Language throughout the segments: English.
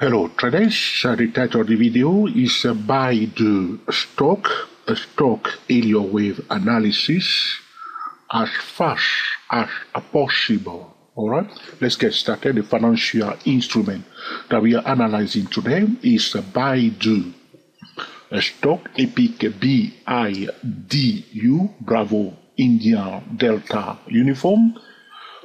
Hello traders, the title of the video is BIDU stock Elliott wave analysis as fast as possible. Alright, let's get started. The financial instrument that we are analyzing today is BIDU stock epic BIDU Bravo India Delta Uniform.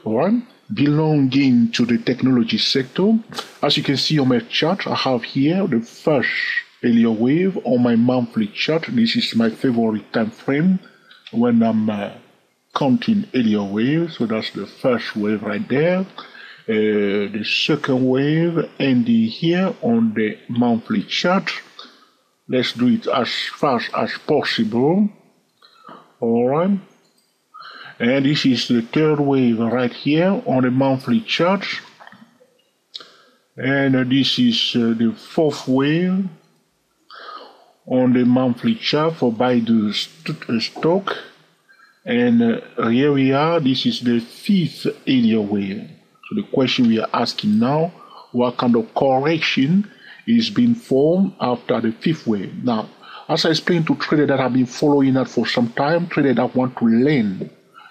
Alright, belonging to the technology sector. As you can see on my chart, I have here the first Elliott wave on my monthly chart. This is my favorite time frame when I'm counting Elliott waves. So that's the first wave right there. The second wave ending here on the monthly chart. Let's do it as fast as possible. Alright. And this is the third wave right here on the monthly chart. And this is the fourth wave on the monthly chart for BIDU stock. And here we are, this is the fifth Elliott wave. So the question we are asking now, what kind of correction is being formed after the fifth wave? Now, as I explained to traders that have been following that for some time, traders that want to learn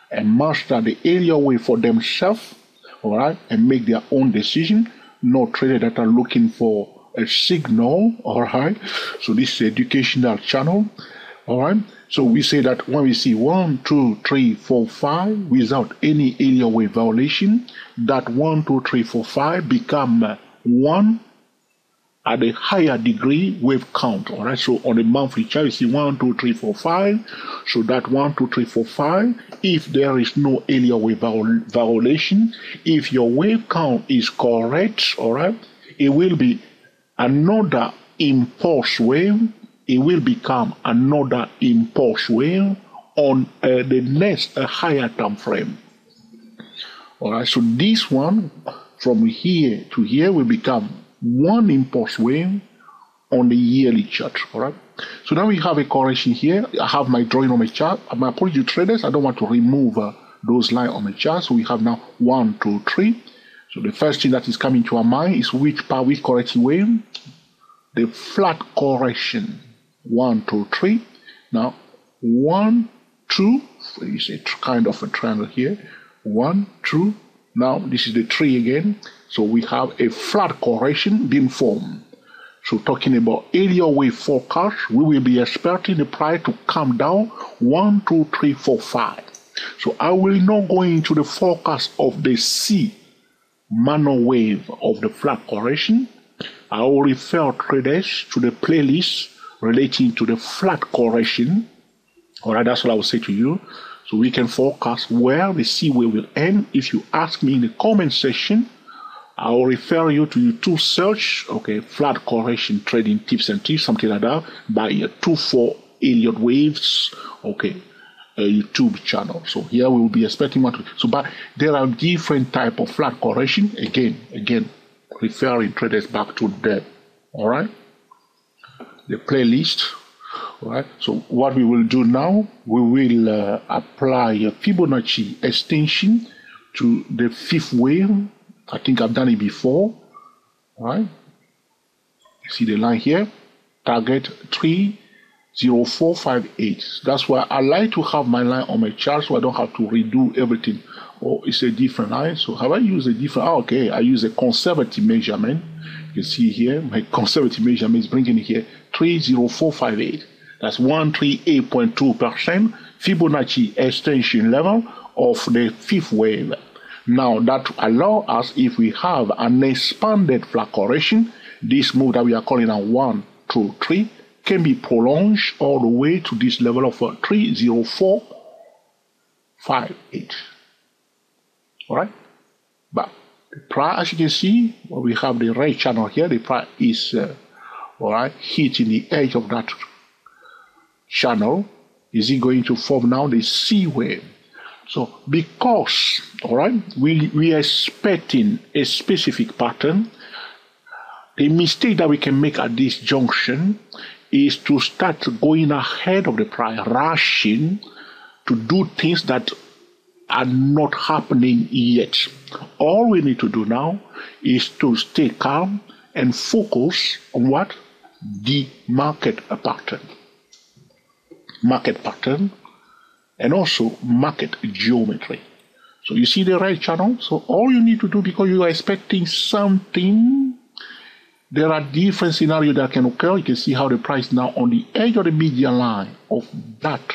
and master the Elliott wave for themselves, all right, and make their own decision. No traders that are looking for a signal, all right. So this is educational channel, all right. So we say that when we see 1, 2, 3, 4, 5 without any Elliott wave violation, that 1, 2, 3, 4, 5 become 1 at a higher degree wave count. All right, so on the monthly chart, you see 1, 2, 3, 4, 5. So that 1, 2, 3, 4, 5, if there is no Elliott wave violation, if your wave count is correct, all right, it will be another impulse wave. It will become another impulse wave on the next higher time frame. All right, so this one from here to here will become one impulse wave on the yearly chart. All right, so now we have a correction here. I have my drawing on my chart. My apology to traders, I don't want to remove those lines on my chart. So we have now 1, 2, 3. So the first thing that is coming to our mind is which correcting wave? The flat correction. 1, 2, 3. Now 1, 2. So it's a kind of a triangle here. 1, 2. Now this is the 3 again. So we have a flat correction being formed. So talking about Elliott wave forecast, we will be expecting the price to come down 1, 2, 3, 4, 5. So I will not go into the forecast of the C manual wave of the flat correction. I will refer traders to the playlist relating to the flat correction. All right, that's what I will say to you. So we can forecast where the C wave will end. If you ask me in the comment section, I will refer you to YouTube search, okay, flat correction trading tips and tricks, something like that, by 24 Elliott waves, okay, YouTube channel. So here we will be expecting one. So, but there are different type of flat correction. Again, referring traders back to that. All right, the playlist. All right. So what we will do now, we will apply a Fibonacci extension to the fifth wave. I think I've done it before. All right. You see the line here, target 30458. That's why I like to have my line on my chart so I don't have to redo everything. Oh, it's a different line. So have I used a different? Oh, okay, I use a conservative measurement. You can see here, my conservative measurement is bringing it here 30458. That's 138.2% Fibonacci extension level of the fifth wave. Now that allows us, if we have an expanded flat correction, this move that we are calling a 1, 2, 3 can be prolonged all the way to this level of 30458. All right, but the price, as you can see, we have the red channel here. The price is all right, hitting the edge of that channel. Is it going to form now the C wave? So because, all right, we are expecting a specific pattern, the mistake that we can make at this junction is to start going ahead of the price, rushing to do things that are not happening yet. All we need to do now is to stay calm and focus on what? The market pattern. Market pattern and also market geometry. So you see the red channel? So all you need to do, because you are expecting something, there are different scenarios that can occur. You can see how the price now on the edge of the median line of that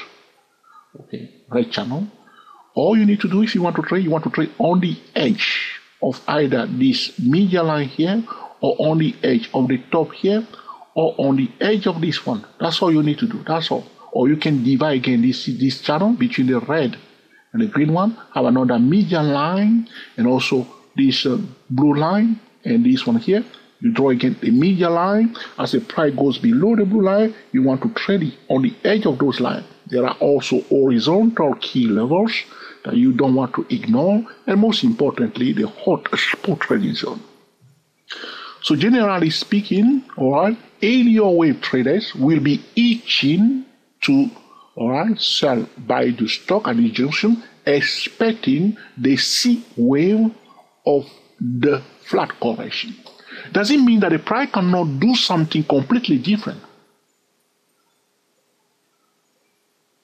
red channel. All you need to do if you want to trade on the edge of either this median line here, or on the edge of the top here, or on the edge of this one. That's all you need to do. That's all. Or you can divide again this channel between the red and the green one, have another median line, and also this blue line, and this one here. You draw again the median line. As the price goes below the blue line, you want to trade it on the edge of those lines. There are also horizontal key levels that you don't want to ignore, and most importantly, the hot spot trading zone. So generally speaking, all right, Elliott wave traders will be itching to, all right, sell BIDU stock at the junction, expecting the C wave of the flat correction. Does it mean that the price cannot do something completely different?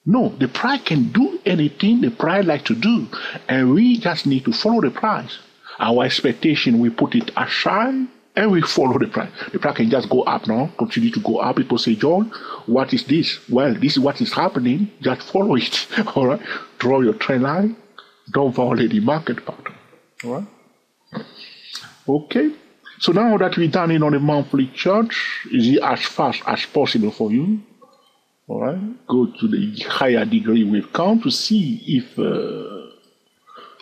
No, the price can do anything the price like to do, and we just need to follow the price. Our expectation, we put it aside, and we follow the price. The price can just go up now, continue to go up. People say, John, what is this? Well, this is what is happening. Just follow it. All right? Draw your trend line. Don't violate the market pattern. All right? Okay. So now that we've done it on a monthly chart, is it as fast as possible for you? All right. Go to the higher degree wave count to see if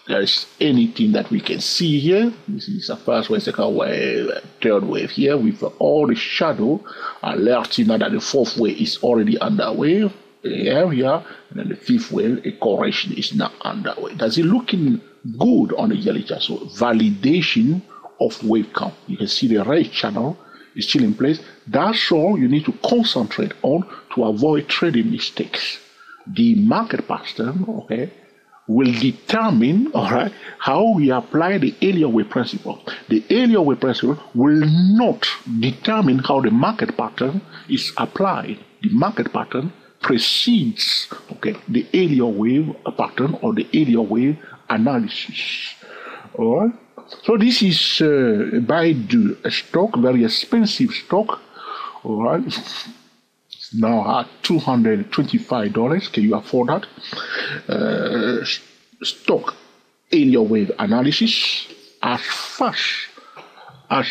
there's anything that we can see here. This is a first wave, second wave, third wave here with all the shadow alerting that the fourth wave is already underway. Here we are, and then the fifth wave, a correction is now underway. Does it looking good on the yellow chart? So validation of wave count. You can see the red channel is still in place. That's all you need to concentrate on to avoid trading mistakes. The market pattern, okay, will determine, all right, how we apply the Elliott wave principle. The Elliott wave principle will not determine how the market pattern is applied. The market pattern precedes, okay, the Elliott wave pattern or the Elliott wave analysis. All right. So this is BIDU stock, very expensive stock. All right. It's now at $225. Can you afford that? Stock Elliott wave analysis as fast as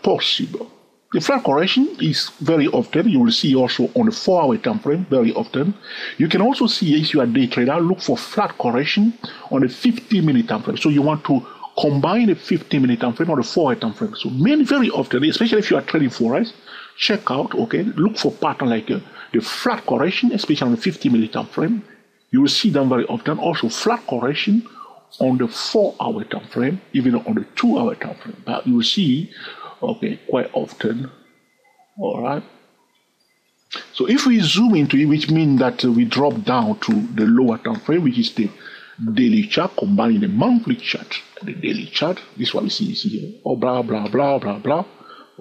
possible. The flat correction is very often, you will see also on the 4-hour time frame, very often. You can also see, if you are a day trader, look for flat correction on the 15-minute time frame. So you want to combine the 15-minute time frame or the 4-hour time frame. So very often, especially if you are trading forex, check out, okay, look for pattern like the flat correction, especially on the 15-minute time frame. You will see them very often. Also flat correction on the 4-hour time frame, even on the 2-hour time frame. But you will see, okay, quite often. All right. So if we zoom into it, which means that we drop down to the lower time frame, which is the daily chart, combining the monthly chart and the daily chart. This is what we see here. Oh, blah, blah, blah, blah, blah.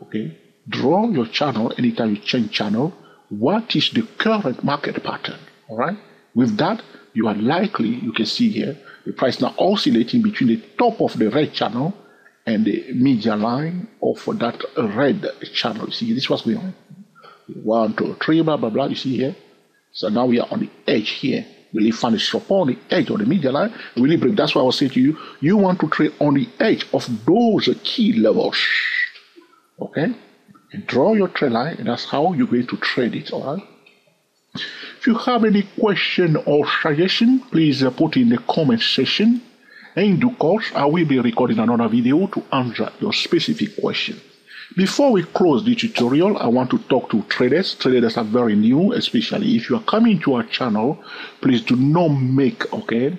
Okay. Draw your channel anytime you change channel. What is the current market pattern? All right. With that, you are likely, you can see here, the price now oscillating between the top of the red channel and the median line of that red channel. You see, this was going on. 1, 2, 3, blah, blah, blah. You see here. So now we are on the edge here. Will it find a support on the edge of the median line? Will it break? That's why I was saying to you, you want to trade on the edge of those key levels. Okay? And draw your trend line, and that's how you're going to trade it. All right? If you have any question or suggestion, please put in the comment section. And in due course, I will be recording another video to answer your specific question. Before we close the tutorial, I want to talk to traders. Traders are very new, especially if you are coming to our channel. Please do not make, okay,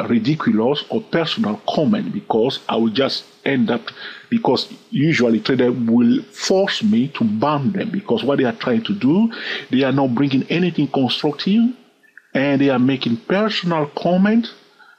ridiculous or personal comment, because I will just end up, because usually traders will force me to ban them, because what they are trying to do, they are not bringing anything constructive, and they are making personal comment.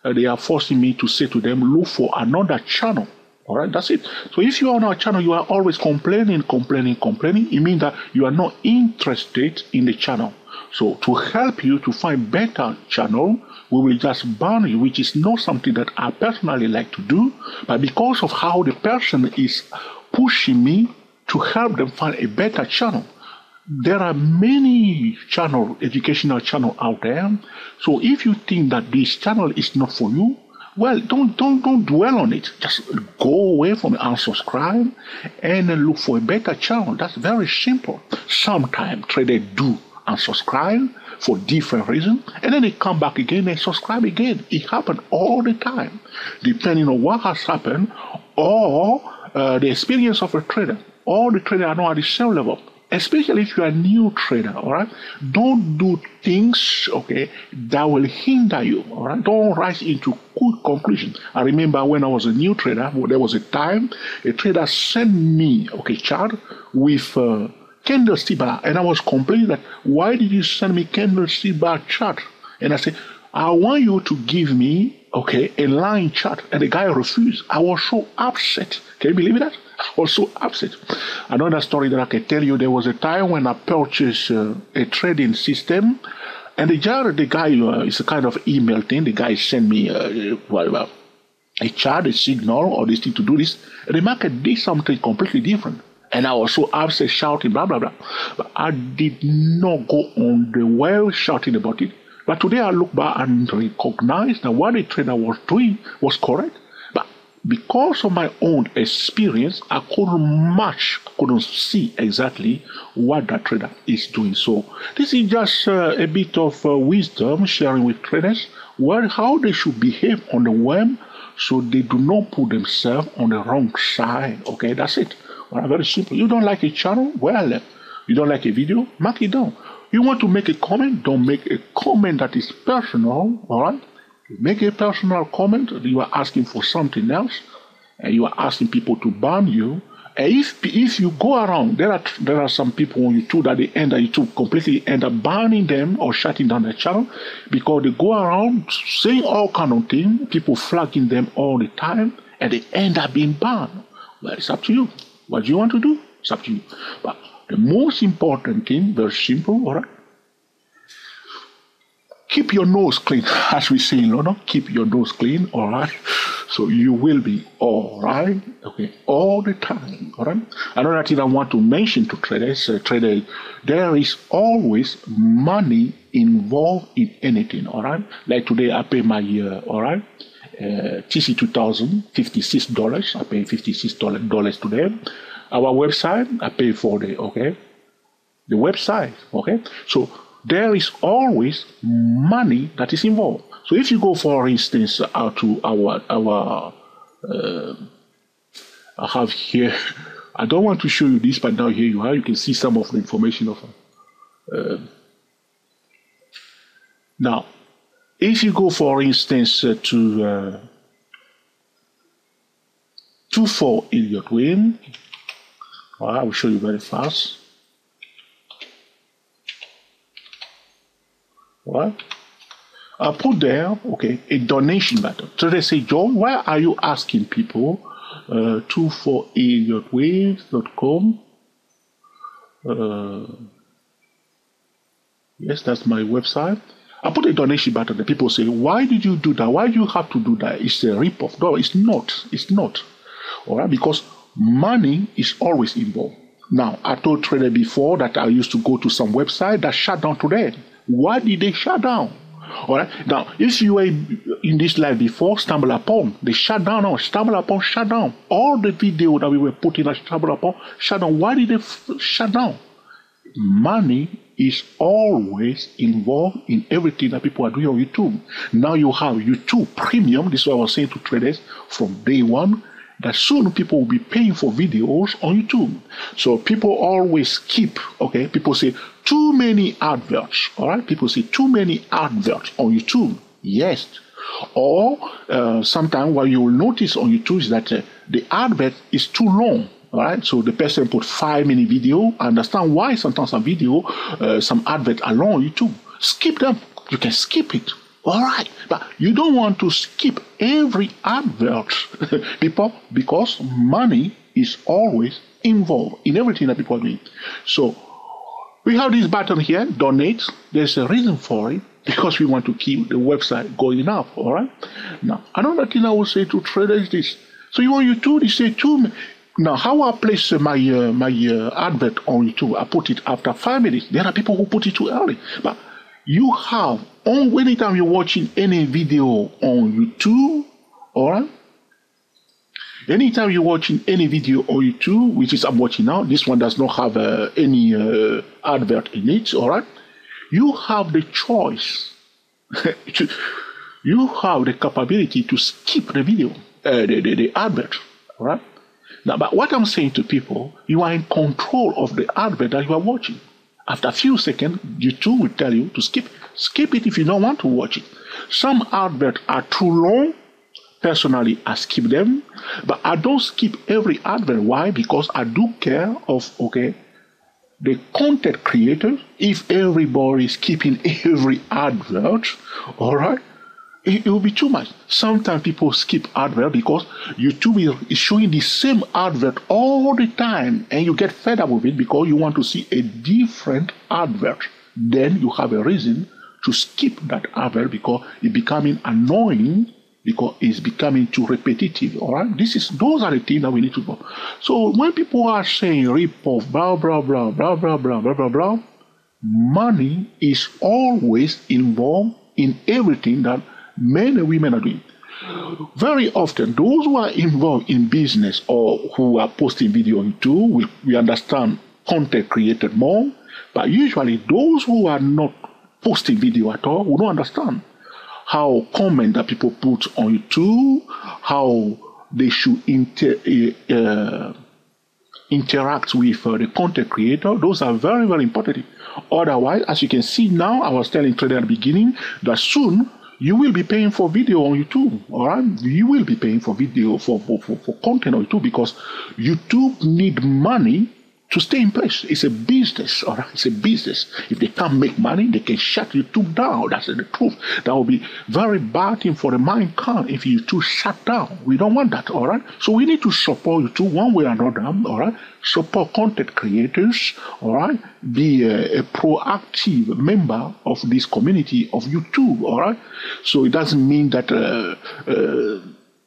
They are forcing me to say to them, look for another channel All right, that's it. So if you are on our channel, you are always complaining, it means that you are not interested in the channel. So to help you to find better channel, we will just ban you, which is not something that I personally like to do, but because of how the person is pushing me to help them find a better channel. There are many educational channel out there. So if you think that this channel is not for you, well, don't dwell on it. Just go away from it, unsubscribe, and look for a better channel. That's very simple. Sometimes traders do unsubscribe for different reasons, and then they come back again and subscribe again. It happens all the time, depending on what has happened or the experience of a trader. All the traders are not at the same level. Especially if you are a new trader, all right? Don't do things, okay, that will hinder you, all right? Don't rush into quick conclusions. I remember when I was a new trader, there was a time a trader sent me, okay, chart with candlestick bar, and I was complaining that, why did you send me candlestick bar chart? And I said, I want you to give me, okay, a line chart. And the guy refused. I was so upset. Can you believe that? I was so upset. Another story that I can tell you, there was a time when I purchased a trading system, and the guy, it's a kind of email thing. The guy sent me a chart, a signal, or this thing to do this. And the market did something completely different. And I was so upset, shouting, blah, blah, blah. But I did not go on the well shouting about it. But today I look back and recognize that what the trader was doing was correct. But because of my own experience, I couldn't see exactly what that trader is doing. So this is just a bit of wisdom sharing with traders how they should behave on the web so they do not put themselves on the wrong side. Okay, that's it. Well, very simple. You don't like a channel? Well, you don't like a video? Mark it down. You want to make a comment? Don't make a comment that is personal, all right? You make a personal comment, you are asking for something else, and you are asking people to ban you. And if you go around, there are some people on YouTube that YouTube completely end up banning them or shutting down their channel because they go around saying all kind of things, people flagging them all the time, and they end up being banned. Well, it's up to you. What do you want to do? It's up to you. But the most important thing, very simple, all right? Keep your nose clean, as we say in London. Keep your nose clean, all right? So you will be all right, okay, all the time, all right? Another thing I want to mention to traders, there is always money involved in anything, all right? Like today, I pay my, all right, TC2000, $56. I pay $56 today. Our website, I pay for the website, okay? So there is always money that is involved. So if you go, for instance, to I have here, I don't want to show you this, but now here you are. You can see some of the information of now, if you go, for instance, to 24 Elliott win, I will show you very fast. Well, I put there, okay, a donation button. So they say, John, why are you asking people 24elliottwaves.com? Yes, that's my website. I put a donation button. The people say, why did you do that? Why do you have to do that? It's a rip-off. No, it's not. It's not. All right, because money is always involved. Now, I told trader before that I used to go to some website that shut down today. Why did they shut down? All right. Now, if you were in this live before, Stumble Upon, they shut down. Now, Stumble Upon shut down. All the video that we were putting at Stumble Upon shut down. Why did they shut down? Money is always involved in everything that people are doing on YouTube. Now you have YouTube Premium. This is what I was saying to traders from day one, that soon people will be paying for videos on YouTube. So people always keep, okay, people say too many adverts, all right? People say too many adverts on YouTube. Yes. Or sometimes what you will notice on YouTube is that the advert is too long. All right, so the person put 5-minute video. I understand why sometimes some video, some advert are long on YouTube. Skip them. You can skip it. All right, but you don't want to skip every advert, people, because money is always involved in everything that people are doing. So we have this button here, donate. There's a reason for it, because we want to keep the website going up. All right. Now, another thing I would say to traders is this. So you want YouTube, they say to me. Now, how I place my advert on YouTube, I put it after 5 minutes. There are people who put it too early. But you have, anytime you're watching any video on YouTube, all right? Anytime you're watching any video on YouTube, which is I'm watching now, this one does not have any advert in it, all right? You have the choice. You have the capability to skip the video, the advert, all right? Now, but what I'm saying to people, you are in control of the advert that you are watching. After a few seconds, YouTube will tell you to skip. Skip it if you don't want to watch it. Some adverts are too long. Personally, I skip them. But I don't skip every advert. Why? Because I do care of, the content creator. If everybody is skipping every advert, all right, it will be too much. Sometimes people skip advert because YouTube is showing the same advert all the time, and you get fed up with it because you want to see a different advert. Then you have a reason to skip that advert because it's becoming annoying, because it's becoming too repetitive. All right, those are the things that we need to know. So when people are saying rip off, blah blah blah blah blah blah blah blah blah, money is always involved in everything that men and women are doing. Very often, those who are involved in business or who are posting video on YouTube, we understand content created more, but usually those who are not posting video at all, we don't understand how comment that people put on YouTube, how they should interact with the content creator. Those are very, very important. Otherwise, as you can see now, I was telling trader at the beginning that soon you will be paying for video on YouTube, all right? You will be paying for video, for content on YouTube, because YouTube need money to stay in place. It's a business, all right? It's a business. If they can't make money, they can shut YouTube down. That's the truth. That will be very bad thing for the mankind if YouTube shut down. We don't want that, all right? So we need to support YouTube one way or another, all right? Support content creators, all right? Be a proactive member of this community of YouTube, all right? So it doesn't mean that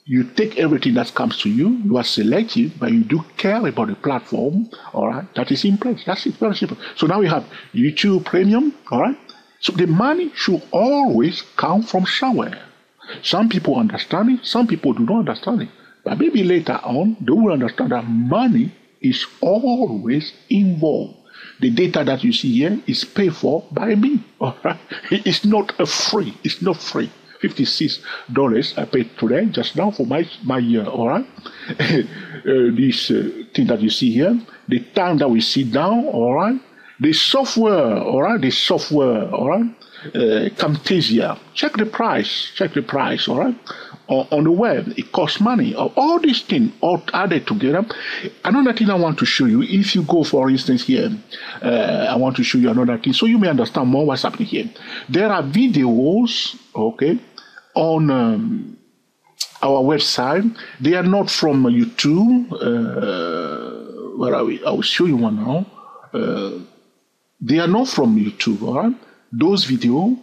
you take everything that comes to you. You are selective, but you do care about the platform, all right, that is in place. That's it, very simple. So now we have YouTube Premium, all right? So the money should always come from somewhere. Some people understand it, some people do not understand it. But maybe later on, they will understand that money is always involved. The data that you see here is paid for by me, all right? It's not free. It's not free. $56 I paid today, just now, for my all right? This thing that you see here, the time that we sit down, all right? The software, all right? The software, all right? Camtasia, check the price, all right? On the web, it costs money. All these things all added together. Another thing I want to show you, if you go, for instance, here, I want to show you another thing so you may understand more what's happening here. There are videos, okay, on our website. They are not from YouTube. Where are we? I will show you one now. They are not from YouTube, all right? Those videos,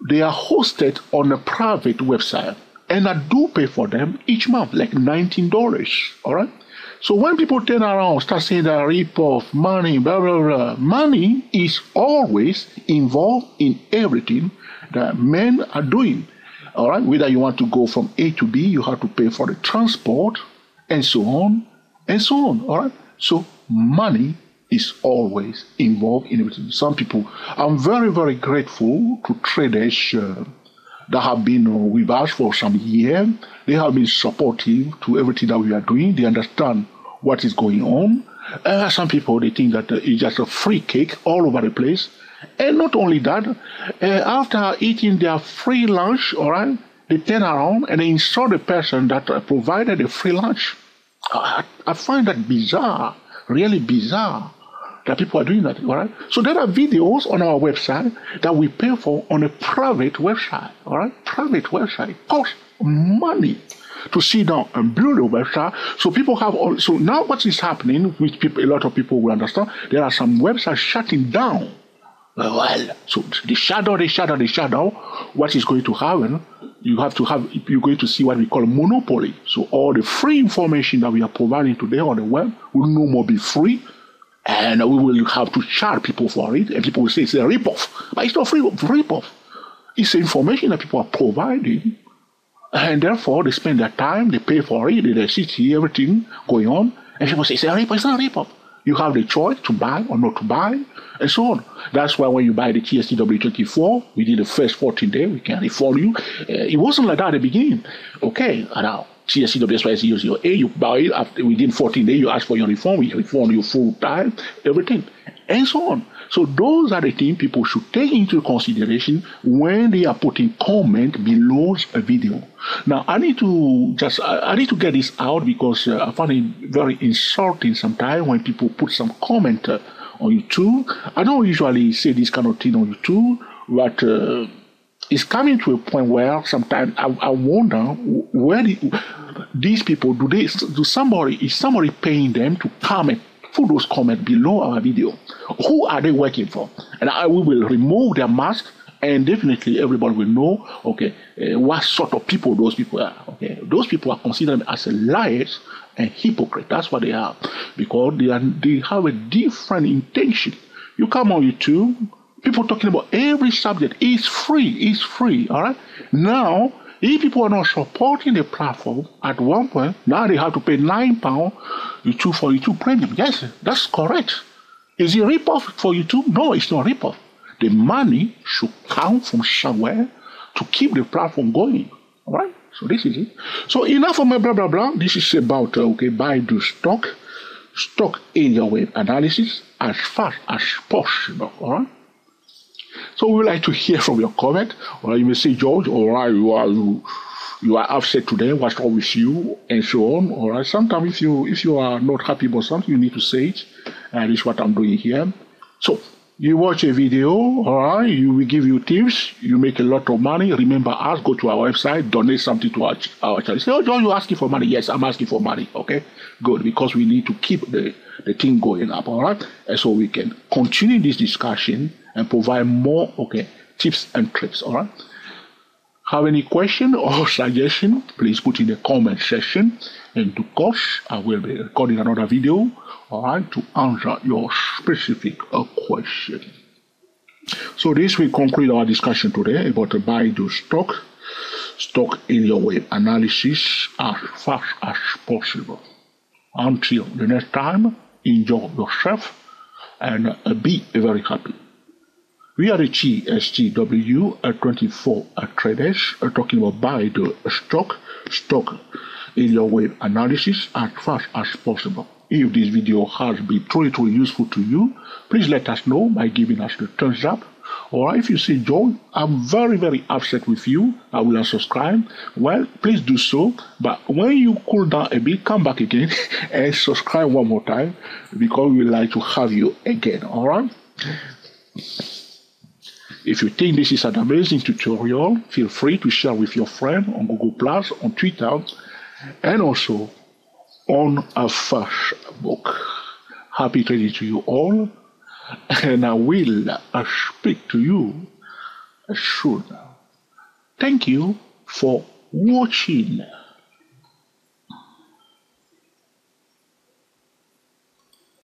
they are hosted on a private website, and I do pay for them each month, like $19, all right? So when people turn around, start saying that rip off, money, blah, blah, blah, money is always involved in everything that men are doing, all right? Whether you want to go from A to B, you have to pay for the transport, and so on, all right? So money is always involved in everything. Some people, I'm very, very grateful to traders that have been with us for some years. They have been supportive to everything that we are doing. They understand what is going on. Some people, they think that it's just a free cake all over the place. And not only that, after eating their free lunch, all right, they turn around and they insult the person that provided the free lunch. I find that bizarre, really bizarre. that people are doing that, all right? So there are videos on our website that we pay for on a private website, all right? Private website. It costs money to sit down and build a website. So people have, so now what is happening, which people, a lot of people will understand, there are some websites shutting down. Well, so the shadow, what is going to happen, you're going to see what we call monopoly. So all the free information that we are providing today on the web will no more be free, and we will have to charge people for it, and people will say it's a ripoff. But it's not free ripoff. It's information that people are providing, and therefore they spend their time, they pay for it, they see everything going on, and people say it's a ripoff. It's not a ripoff. You have the choice to buy or not to buy, and so on. That's why when you buy the TSTW24, we did the first 14 days, we can refund you. It wasn't like that at the beginning. Okay, now TSTW your A, you buy it after within 14 days, you ask for your refund, we refund you full time, everything, and so on. So those are the things people should take into consideration when they are putting comment below a video. Now I need to get this out because I find it very insulting sometimes when people put some comment on YouTube. I don't usually say this kind of thing on YouTube, but it's coming to a point where sometimes I wonder where these people is somebody paying them to comment? Put those comments below our video. Who are they working for? And we will remove their mask, and definitely everybody will know, okay, what sort of people those people are. Okay, those people are considered as liars and hypocrites. That's what they are, because they have a different intention. You come on YouTube, people talking about every subject. It's free, all right? Now, if people are not supporting the platform at one point, now they have to pay £9 for YouTube Premium. Yes, that's correct. Is it a ripoff for YouTube? No, it's not a ripoff. The money should come from somewhere to keep the platform going. All right? So this is it. So enough of my blah, blah, blah. This is about, BIDU stock area wave analysis as fast as possible. All right? So we would like to hear from your comment, or you may say, George, all right, you are upset today, what's wrong with you, and so on. All right. Sometimes if you are not happy about something, you need to say it, and this is what I'm doing here. So you watch a video, all right, we give you tips, you make a lot of money. Remember us, go to our website, donate something to our channel. Say, oh, George, you're asking for money. Yes, I'm asking for money. Okay, good, because we need to keep the thing going up, all right, and so we can continue this discussion and provide more, tips and tricks, all right? Have any question or suggestion, please put in the comment section. And of course, I will be recording another video, all right, to answer your specific question. So this will conclude our discussion today about the BIDU stock area wave analysis as fast as possible. Until the next time, enjoy yourself and be very happy. We are the TSTW24 traders talking about BIDU stock area wave analysis as fast as possible. If this video has been truly useful to you, please let us know by giving us the thumbs up. Or if you say, Joe, I'm very upset with you, I will unsubscribe. Well, please do so. But when you cool down a bit, come back again and subscribe one more time, because we would like to have you again. All right? If you think this is an amazing tutorial, feel free to share with your friend on Google+, on Twitter, and also on Facebook. Happy trading to you all, and I will speak to you soon. Thank you for watching.